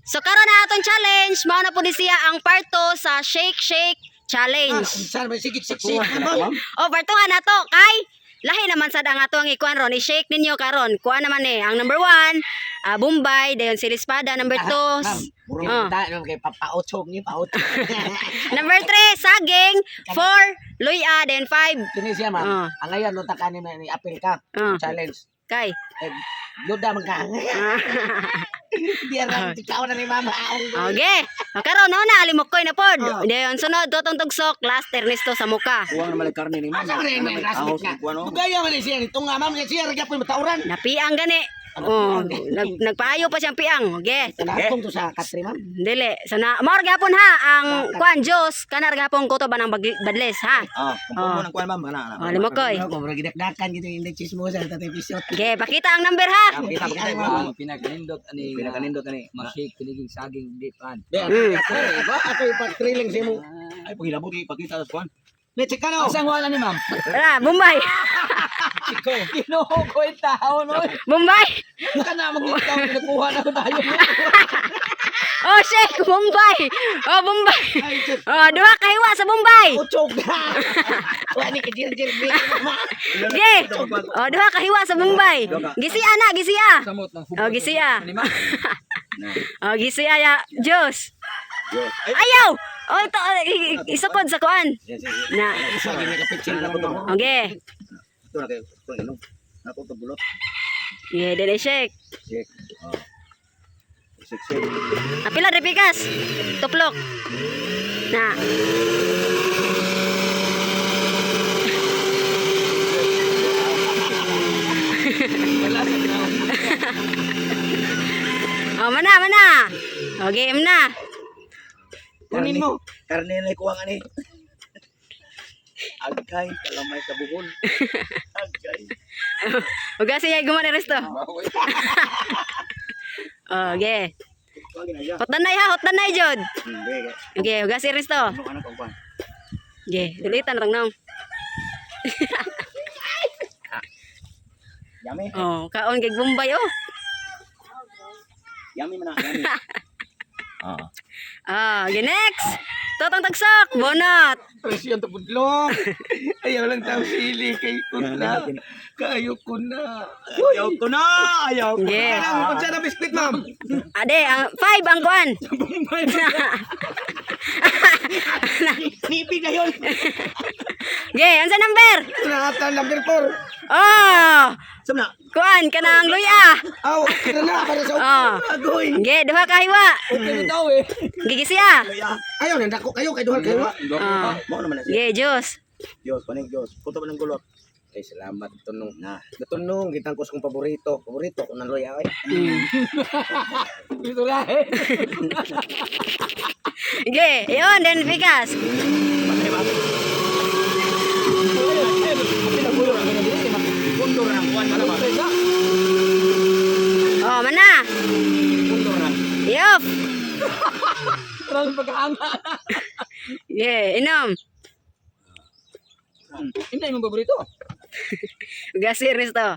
So karon na atong challenge, mao na pud siya ang part 2 sa shake shake challenge. Saan ba sigit Oh, part 2 na to kay lahi naman sad ang ato ang ikuan ron, i-shake ninyo karon. Kuha naman ang number 1, Bombay, dayon Silispada, number 2. Murong tayo kay papaotsog ni paotsog. Number 3, saging. 4, luya, then 5. Kini siya ma'am. Ang ngayon no takani ni apil ka. Challenge. Kay. Yoda magka. Di ra tikaw na ni mama. Okay. Karon no na alimokoy na pod. Dayon sunod tutong tugsok last Ernesto sa muka. Kuwang na malag karne ni mama. Asa rin ni rasmit ka. Gaya man siya ni tunga ma'am siya ra gyapon matauran. Napiang gani. Oh, nagpaayo pa siyang piang. Okay. Tanakong to sa katri ma'am. Dili. Sana mo gyapon ha ang kuan Diyos kana gyapon kuto ba nang badles ha. Kumpong mo ng kuwan ma'am. Ana. Limokoy. Ako mura gidakdakan gito yung chismosa sa tatay pisot. Okay, pakita ang number ha. Kita mo pinakanindot ani masik piniging saging di pan. Ba ako ipag-thrilling sa mo. Ay pagilabot ipakita sa kuwan. Let's ka na. Asang wala ni ma'am. Tara, Bombay. Kinuho ko yung tao no. Bombay. Kana magitaw nakuha na tayo. Oh, shake Bombay. Oh, Bombay. Oh, duha ka hiwa sa Bombay. Utsog na. Wani ka jil-jil. Okay. Oh, duha ka hiwa sa Bombay. Gisiya na, gisiya. Samot ng Oh, gisiya. ni ma'am. Oh, gisiya ya, Diyos. Ayaw. Oh, ito isukod sa kuan. Na. Isa gini ka pitching na ko. Okay. Ito na kayo. Kuwan ano? Ako to bulot. Yeah, dili shake. Check. Sexy. Apila repikas. Tuplok. Na. Oh, mana. Oh, game na. Kunin mo. Karne na kuwang ani. Agkay kalamay kabuhol. Agkay. Uga siya gumawa ni resto. Okay. Hotdanay ha, hotdanay jud. Okay, uga si resto. Ano ka kuwan? Okay, ulitan rang nang. Yummy. Oh, kaon kay Bombay oh. Yummy man na. Yummy. Okay, next. Totong tagsak, bonot. Presyon to budlong. Ayaw lang tayo sili kay kuna. Kayo kuna. Ayaw ko na. Ayaw ko Yeah. Ano sa na biscuit ma'am? Ade, ang 5 ang kuan. Nipi na yun. Okay, ang sa number? Nakatan number 4. Oh, Samna. kuan kanang luya. Aw, kira na para sa Oh. agoy. Okay, duha ka hiwa. Okay daw eh. Gigisiya. Ayaw nang dako kayo kay duha kayo. Mo naman na siya. Okay, Diyos. Diyos, panig Diyos. Puto pa ng gulot. Ay, salamat. Tunong. Na. Gatunong gitang ko sa kong paborito. Paborito ko nang loya ay. Ito lang eh. Okay, yun, then Vikas. Oh, mana? Yup. Parang pagkaanga. Yeah, inom. Hindi mo paborito. Gasir to.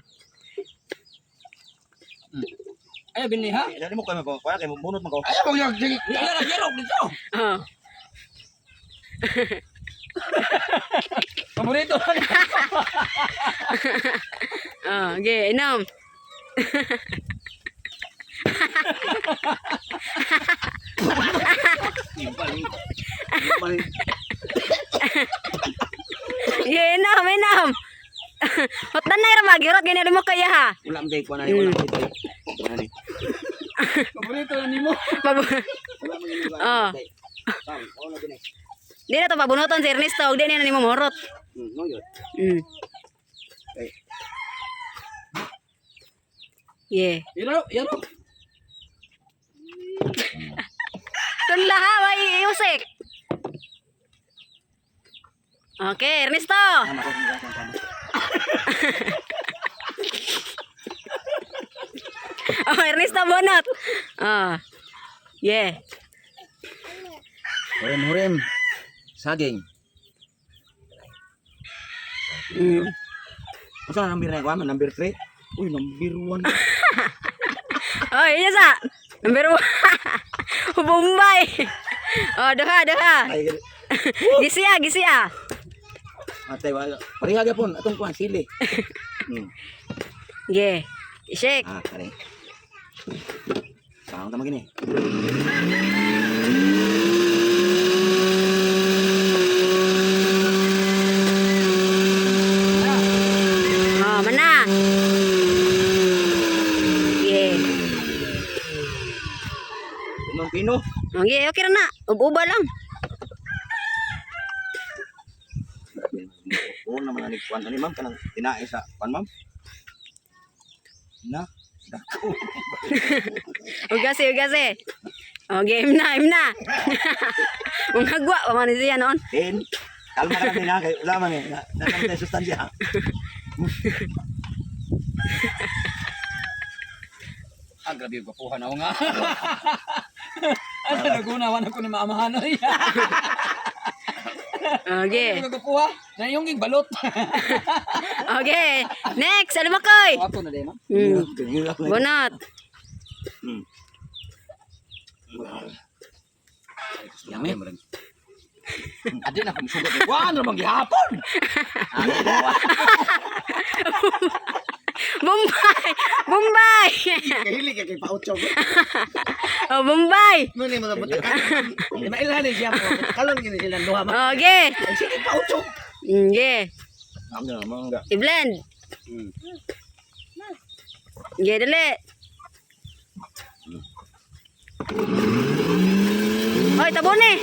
Ay, binli ha? Dali mo kayo magkuha. Kaya bunot mo ko. Ayaw mo yung jig. Yarok dito. Oh. Paborito. Oh, okay, inom. Yeah, inom. Hotan na ra magirot gini mo kaya ha. Wala mo ko na ni. Wala mo dito. Paborito ni mo. Oh. Di na to pabunuton si Ernesto, di na nimo morot. No yun. Yeah. Yarok. Tunla ha, way iusik. Okay, Ernesto. Oh, Ernesto bonot. Oh. Yeah. Hurim. Saging. Masa number na ko? Number 3? Uy, number 1. Oh, iya sa. Number 1. Bombay. Oh, duha. Ay, Gisi ah. matay wala. Pareha gyapon atong kuan sili. Ge. I-shake. Kare. Saan tama gini? Oh, mana? Ge. Umang pino. Oh, ge, okay ra na. Uba lang. Oo naman ani kuan ani ma'am kanang tinae sa kuan ma'am. Na. Dako. Ugasi. Oh, game na. Ungagwa pa man siya noon. Then kalma ka lang na kay wala man eh. Nakanta sustansya. Grabe yung kapuhan ako nga. Ano nagunawan ako ni maamahan oy. Okay. Ano kapuha? Na yung balot. Okay. Next, ano mo koy? Ako na din, ma'am. Bunot. Yami. Adi na kung sugat. Wah, ano bang gihapon? Bombay. Kahili ka kay paucho. Oh, Bombay. Mo ni mga buta. Mailan ni siya po. Kalon gini sila duha ma. Okay. Sige paucho. Okay. Amo na mangga. I-blend. Okay, dali. Hoy, tabon eh.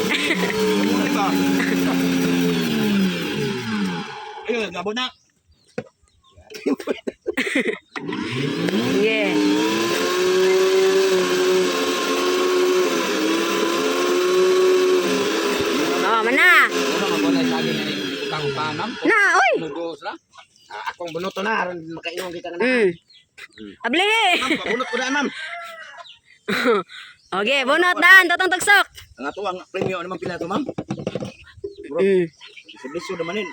Ayun, gabo na. Yeah. Oh, mana? Ano magulay sa akin ni kang panam? Na, oy. Nudos na. Akong bunoto na aron makainom kita na. Abli. Ma'am, pabunot ko na ma'am. Okay, bunot daan, totong tugsok. Ang ato ang premyo naman pila to ma'am. Bisyo namanin.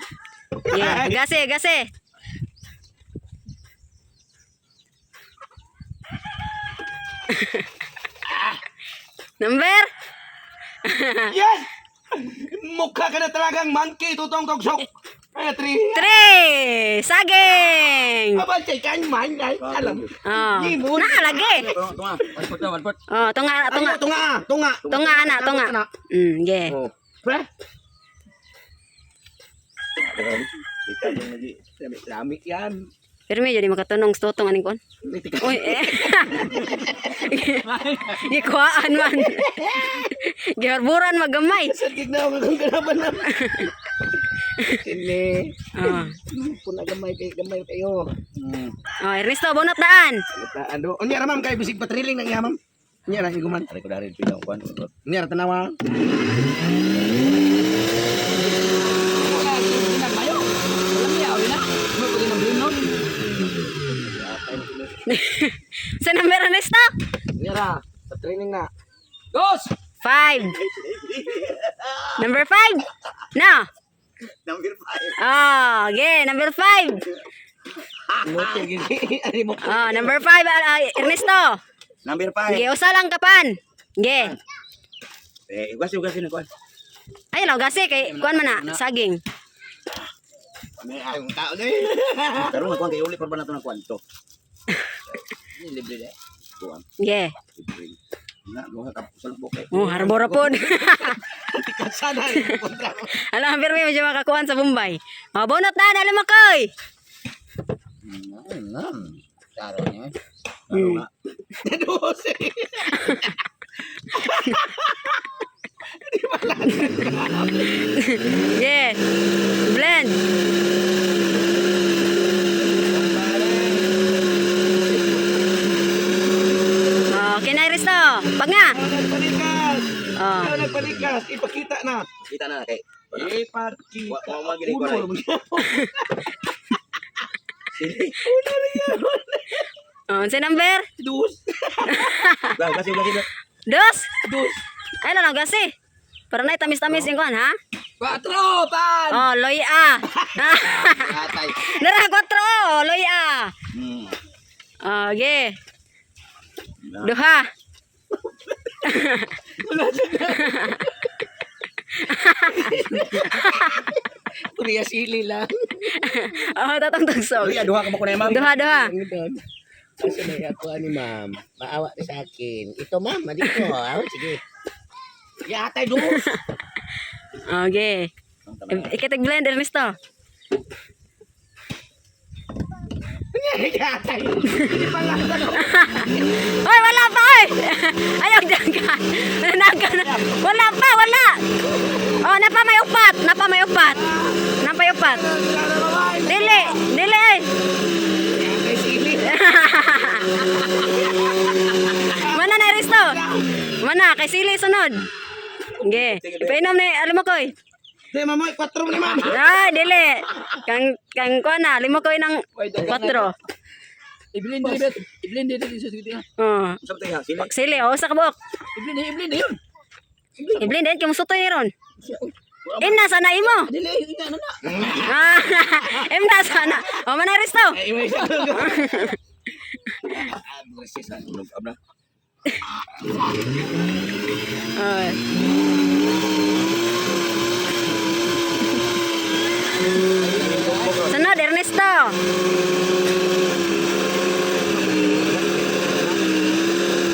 Yeah, gase. Number? Yes! Mukha ka na talagang monkey, tutong togsok. Ay, 3. Saging. Abantay ka yung man, ay, alam. Oh, Limon. nakalagi. Tunga. Walpot. Oh, tunga. Tunga, anak. Yeah. Oh. Pre? Kita yung lagi. Lami yan. Pero medyo di makatunong sa tutong aning kon. Uy, Gikuhaan man. Giharburan magamay. Sagig na ako kung kanaban na. Sili. Oh. Kung nagamay kayo. Oh, Ernesto, bunot daan. Ano? Unya ramam kay bisig patriling nang yamam. Unya ra higuman. Ari ko dari pilang kuan. Unya ra tanawa. Mayo. Walang yaw na. Mo pag ng binon. Sa number Ernesto? Unya ra sa training na. Dos. 5. Number 5. No. Number 5. Oh, okay, number 5. Muti gini. Ari mo. Oh, number 5, Ernesto. Number 5. Okay, usa lang kapan. Okay. Ugas na kuan. Ay, lang gasi kay kuan man na saging. May ayong tao ni. Pero nga kuan kay uli pa ba nato na kuan to. Libre de. Kuan. Okay. Na luha ka salbok kay. Oh, harbor pod. Sana ay kontra. Alam, pero may medyo makakuan sa Bombay. Oh, bunot na, alam mo koy. Taro niya. Dos. Yeah. Blend. Oh, okay na, Ernesto. Pag nga. Nagpalikas. Oh. Nagpalikas. Ipakita na. Kita na kay. Ipakita. Wa gini ko na. Sige. Oh, sa number? Dos. Kasi. Dos? Ay, lang gasi. Para na tamis-tamis yung kuan, ha? 4 pan. Oh, loya. Atay. Dara 4, loya. Okay. Duha. Kuriya sili lang. Oh, tatong tugsog. Uy, aduha ka mo ko na, ma'am. Duha. Kasi na ako ni ma'am. Maawa na sa akin. Ito ma'am, dito. Sige. Yatay dos. Okay. Ikatig blender Ernesto. Yatay. Hindi pala. Oy, wala pa oy. Ayaw diyan ka. Wala pa. Oh, napa may upat. Dili ay. Yatay sili. Mana na Ernesto? Mana kay sili sunod. Okay. Ipainom ni Alimokoy. Di mamoy, 4 ni ma'am. Ah, dili. Kang ko na, Alimokoy ng 4. I-blend din, bet. I-blend din sa sige. Oh. Sabtay ha, sila. Sili, oh, sa kabok. I-blend yun. I-blend din, kung sutoy ni ron. Imna, sana imo. Dili, ina na. Ah, imna, sana. O, manay Risto. Iway siya. Sa ulog abna. Sunod, Ernesto.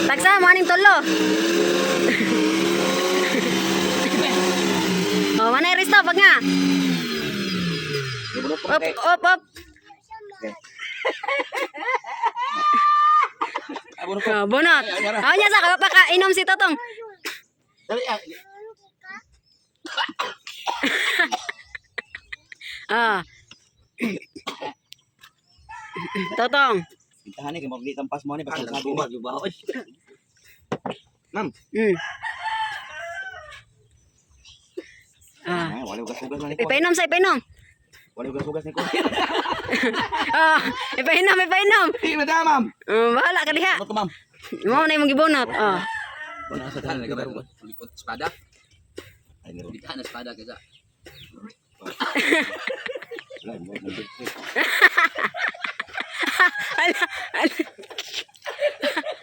Tagsa, maning tulo. Oh, manay Risto, pag nga. Op. Oh, bunot. Oh, nya sa kapakainom si Totong. Dali, Ah. Totong. Intahan ni kay mabli tampas mo ni basta sabi mo. ma'am. Ah. Ay, wala gas-gas man ni ko. Ipainom. Wala gas-gas ni ko. Ah, ipainom. Di ba da, ma'am? Bahala ka diha. Ano to, ma'am? Mo na imong gibunot. Ah. Wala sa tanan nagabaro ko. Likod espada. Ay, nero. Bitahan na espada kaysa.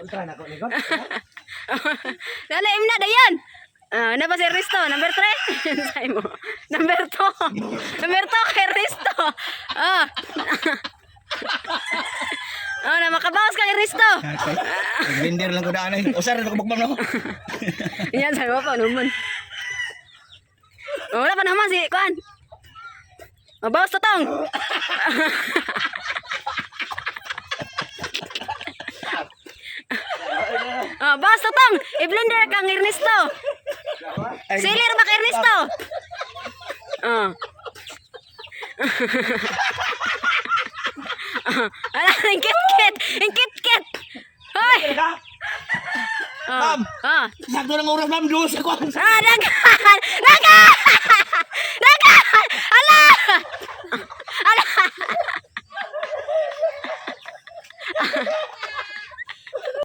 Kontra na ko ni ko. Dali imna dayon. Ah, na ba si Risto? Number 3? Say mo. Number 2. Number 2 kay Risto. Ah. Oh, na makabawas kay Risto. Blender lang ko daan ay. Usar na ko bagmam no. Yan sa pa naman. Oh, wala pa naman si Kuan. Oh, bawas Totong. Oh, bawas Totong. I-blender kang Ernesto. Silir ba kay Ernesto? Oh. Ala, ang kit. Hoy. Ma'am. Ah. Sakto ng oras, ma'am. Dos ako. Ah, dagan!